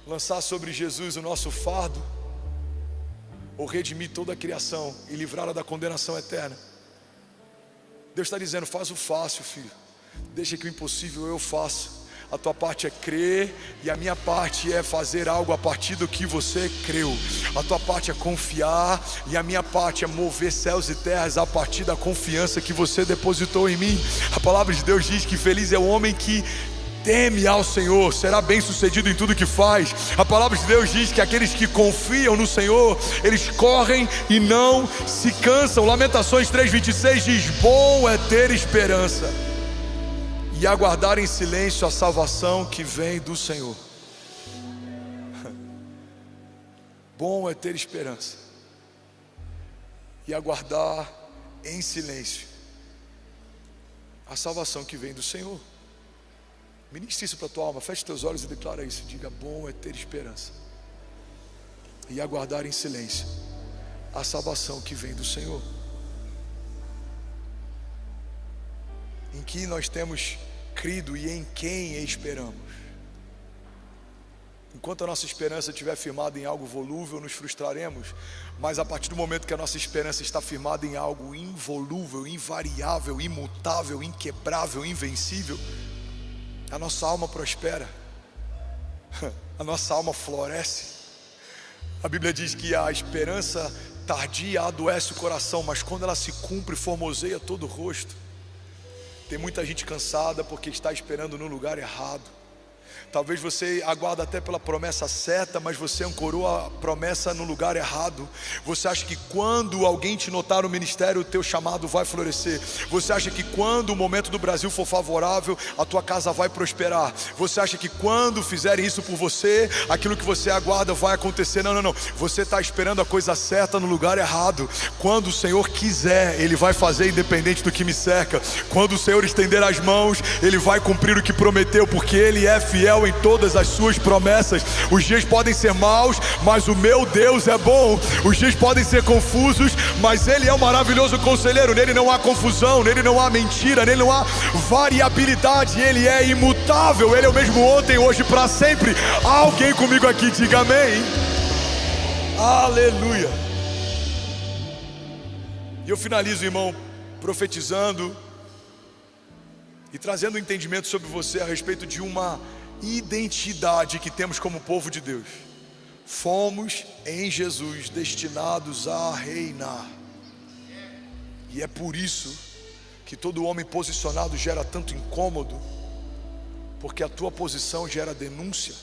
Speaker 1: Lançar sobre Jesus o nosso fardo, ou redimir toda a criação e livrá-la da condenação eterna? Deus está dizendo: faz o fácil, filho, deixa que o impossível eu faço. A tua parte é crer, e a minha parte é fazer algo a partir do que você creu. A tua parte é confiar, e a minha parte é mover céus e terras a partir da confiança que você depositou em mim. A palavra de Deus diz que feliz é o homem que teme ao Senhor, será bem sucedido em tudo que faz. A palavra de Deus diz que aqueles que confiam no Senhor, eles correm e não se cansam. Lamentações 3:26 diz: bom é ter esperança e aguardar em silêncio a salvação que vem do Senhor. Bom é ter esperança e aguardar em silêncio a salvação que vem do Senhor. Ministre isso para a tua alma, feche teus olhos e declara isso. Diga: bom é ter esperança e aguardar em silêncio a salvação que vem do Senhor. Em que nós temos crido e em quem esperamos. Enquanto a nossa esperança estiver firmada em algo volúvel, nos frustraremos. Mas a partir do momento que a nossa esperança está firmada em algo involúvel, invariável, imutável, inquebrável, invencível, a nossa alma prospera, a nossa alma floresce. A Bíblia diz que a esperança tardia adoece o coração, mas quando ela se cumpre, formoseia todo o rosto. Tem muita gente cansada porque está esperando no lugar errado. Talvez você aguarde até pela promessa certa, mas você ancorou a promessa no lugar errado. Você acha que quando alguém te notar no ministério, o teu chamado vai florescer. Você acha que quando o momento do Brasil for favorável, a tua casa vai prosperar. Você acha que quando fizerem isso por você, aquilo que você aguarda vai acontecer. Não. Você está esperando a coisa certa no lugar errado. Quando o Senhor quiser, Ele vai fazer independente do que me cerca. Quando o Senhor estender as mãos, Ele vai cumprir o que prometeu, porque Ele é fiel em todas as suas promessas. Os dias podem ser maus, mas o meu Deus é bom. Os dias podem ser confusos, mas Ele é um maravilhoso conselheiro. Nele não há confusão, nele não há mentira, nele não há variabilidade. Ele é imutável, Ele é o mesmo ontem, hoje, para sempre. Há alguém comigo aqui? Diga amém. Aleluia. E eu finalizo, irmão, profetizando e trazendo um entendimento sobre você a respeito de uma identidade que temos como povo de Deus. Fomos em Jesus destinados a reinar. E é por isso que todo homem posicionado gera tanto incômodo, porque a tua posição gera denúncia.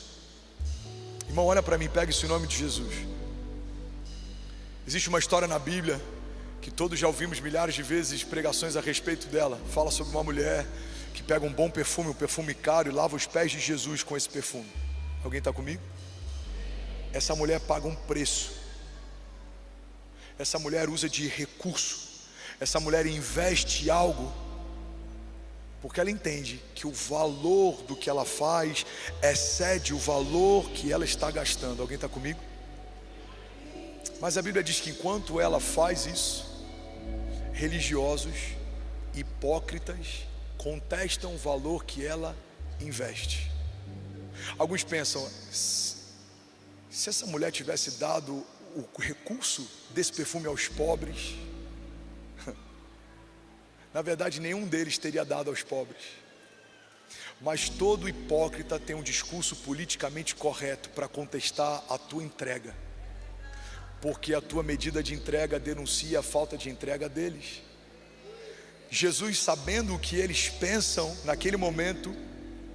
Speaker 1: Irmão, olha para mim, pega isso em nome de Jesus. Existe uma história na Bíblia que todos já ouvimos milhares de vezes pregações a respeito dela. Fala sobre uma mulher que pega um bom perfume, um perfume caro, e lava os pés de Jesus com esse perfume. Alguém está comigo? Essa mulher paga um preço. Essa mulher usa de recurso. Essa mulher investe algo, porque ela entende que o valor do que ela faz excede o valor que ela está gastando. Alguém está comigo? Mas a Bíblia diz que enquanto ela faz isso, religiosos, hipócritas, contestam o valor que ela investe. Alguns pensam: se essa mulher tivesse dado o recurso desse perfume aos pobres, na verdade nenhum deles teria dado aos pobres. Mas todo hipócrita tem um discurso politicamente correto para contestar a tua entrega, porque a tua medida de entrega denuncia a falta de entrega deles. Jesus, sabendo o que eles pensam naquele momento,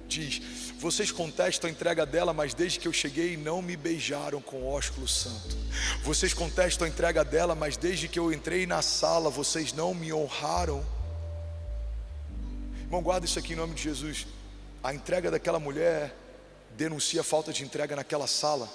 Speaker 1: diz: vocês contestam a entrega dela, mas desde que eu cheguei não me beijaram com ósculo santo. Vocês contestam a entrega dela, mas desde que eu entrei na sala vocês não me honraram. Irmão, guarda isso aqui em nome de Jesus. A entrega daquela mulher denuncia a falta de entrega naquela sala.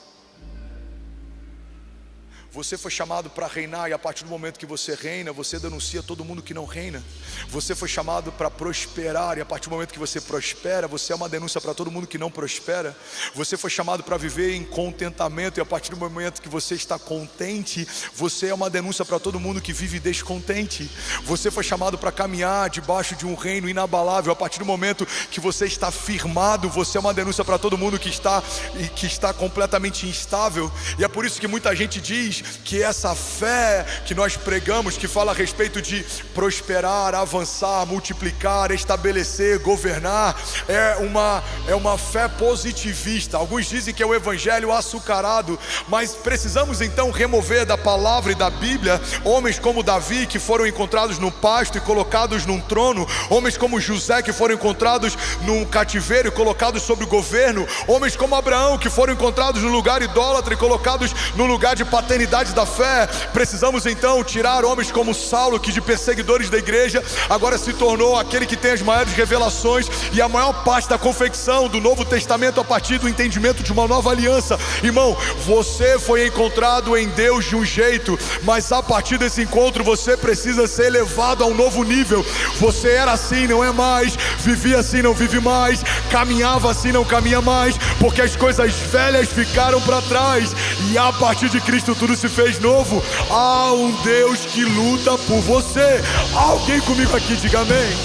Speaker 1: Você foi chamado para reinar, e a partir do momento que você reina, você denuncia todo mundo que não reina. Você foi chamado para prosperar, e a partir do momento que você prospera, você é uma denúncia para todo mundo que não prospera. Você foi chamado para viver em contentamento, e a partir do momento que você está contente, você é uma denúncia para todo mundo que vive descontente. Você foi chamado para caminhar debaixo de um reino inabalável, a partir do momento que você está firmado, você é uma denúncia para todo mundo que está completamente instável. E é por isso que muita gente diz que essa fé que nós pregamos, que fala a respeito de prosperar, avançar, multiplicar, estabelecer, governar, é uma fé positivista. Alguns dizem que é o evangelho açucarado, mas precisamos então remover da palavra e da Bíblia homens como Davi, que foram encontrados no pasto e colocados num trono, homens como José, que foram encontrados num cativeiro e colocados sobre o governo, homens como Abraão, que foram encontrados no lugar idólatra e colocados no lugar de paternidade da fé. Precisamos então tirar homens como Saulo, que de perseguidores da igreja agora se tornou aquele que tem as maiores revelações e a maior parte da confecção do Novo Testamento a partir do entendimento de uma nova aliança. Irmão, você foi encontrado em Deus de um jeito, mas a partir desse encontro você precisa ser elevado a um novo nível. Você era assim, não é mais; vivia assim, não vive mais; caminhava assim, não caminha mais, porque as coisas velhas ficaram para trás e a partir de Cristo tudo se fez novo. Há um Deus que luta por você. Alguém comigo aqui, diga amém.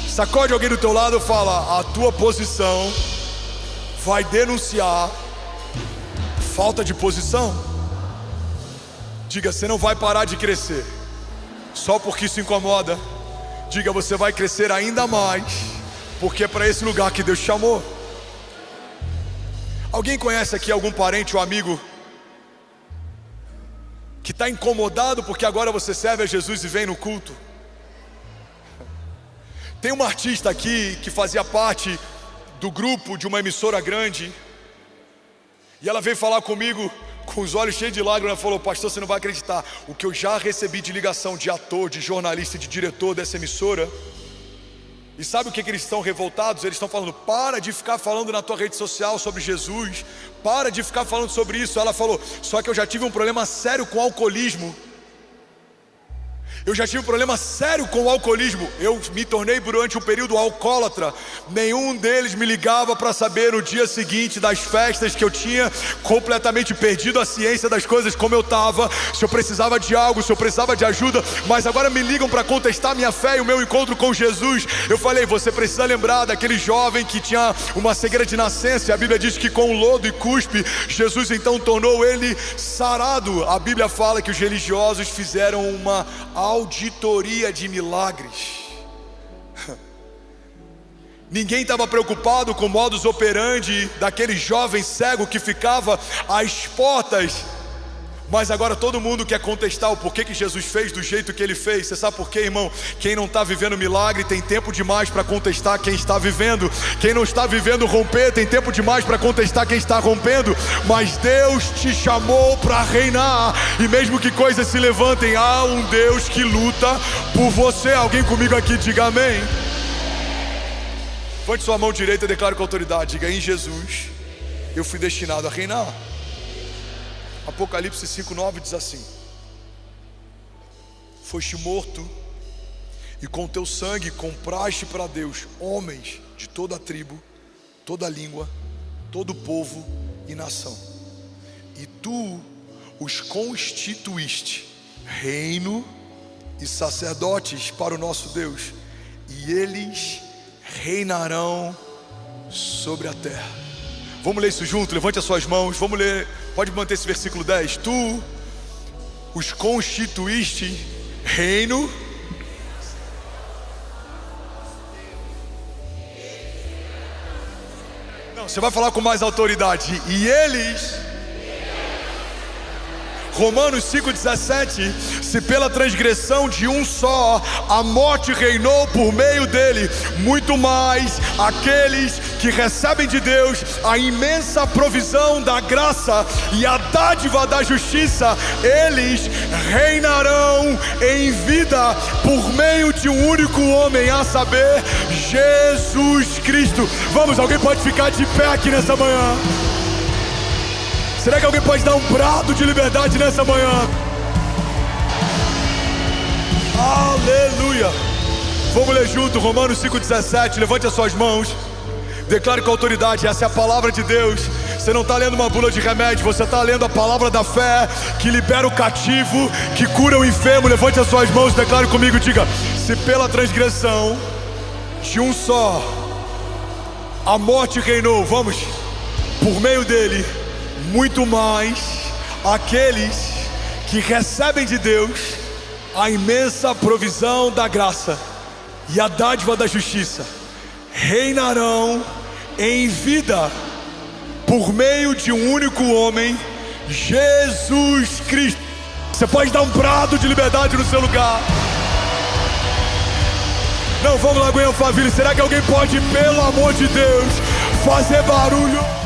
Speaker 1: Sacode alguém do teu lado e fala: a tua posição vai denunciar falta de posição. Diga: você não vai parar de crescer só porque isso incomoda. Diga: você vai crescer ainda mais, porque é para esse lugar que Deus te chamou. Alguém conhece aqui algum parente ou amigo que está incomodado porque agora você serve a Jesus e vem no culto? Tem uma artista aqui que fazia parte do grupo de uma emissora grande, e ela veio falar comigo com os olhos cheios de lágrimas. Ela falou: pastor, você não vai acreditar o que eu já recebi de ligação de ator, de jornalista e de diretor dessa emissora. E sabe o que eles estão revoltados? Eles estão falando: para de ficar falando na tua rede social sobre Jesus, para de ficar falando sobre isso. Ela falou: só que eu já tive um problema sério com o alcoolismo. Eu já tive um problema sério com o alcoolismo. Eu me tornei durante um período alcoólatra. Nenhum deles me ligava para saber no dia seguinte das festas que eu tinha completamente perdido a ciência das coisas, como eu estava, se eu precisava de algo, se eu precisava de ajuda. Mas agora me ligam para contestar minha fé e o meu encontro com Jesus. Eu falei: você precisa lembrar daquele jovem que tinha uma cegueira de nascença, e a Bíblia diz que com lodo e cuspe Jesus então tornou ele sarado. A Bíblia fala que os religiosos fizeram uma auditoria de milagres. Ninguém estava preocupado com o modus operandi daquele jovem cego que ficava às portas. Mas agora todo mundo quer contestar o porquê que Jesus fez do jeito que ele fez. Você sabe por quê, irmão? Quem não está vivendo milagre tem tempo demais para contestar quem está vivendo. Quem não está vivendo romper tem tempo demais para contestar quem está rompendo. Mas Deus te chamou para reinar, e mesmo que coisas se levantem, há um Deus que luta por você. Alguém comigo aqui, diga amém. Levante sua mão direita e declare com autoridade: diga: em Jesus eu fui destinado a reinar. Apocalipse 5:9 diz assim: foste morto, e com teu sangue compraste para Deus homens de toda a tribo, toda a língua, todo povo e nação, e tu os constituíste reino e sacerdotes para o nosso Deus, e eles reinarão sobre a terra. Vamos ler isso junto? Levante as suas mãos, vamos ler. Pode manter esse versículo 10. Tu os constituíste reino. Não, você vai falar com mais autoridade. E eles, Romanos 5,17, Se pela transgressão de um só a morte reinou por meio dele, muito mais aqueles que recebem de Deus a imensa provisão da graça e a dádiva da justiça, eles reinarão em vida por meio de um único homem, a saber, Jesus Cristo. Vamos, alguém pode ficar de pé aqui nessa manhã? Será que alguém pode dar um brado de liberdade nessa manhã? Aleluia! Vamos ler junto Romanos 5,17. Levante as suas mãos. Declare com autoridade, essa é a palavra de Deus. Você não está lendo uma bula de remédio, você está lendo a palavra da fé, que libera o cativo, que cura o enfermo. Levante as suas mãos, declare comigo, diga: se pela transgressão de um só a morte reinou, vamos, por meio dele, muito mais aqueles que recebem de Deus a imensa provisão da graça e a dádiva da justiça, reinarão em vida por meio de um único homem, Jesus Cristo. Você pode dar um brado de liberdade no seu lugar. Não, vamos lá, Goiânia Faville. Será que alguém pode, pelo amor de Deus, fazer barulho?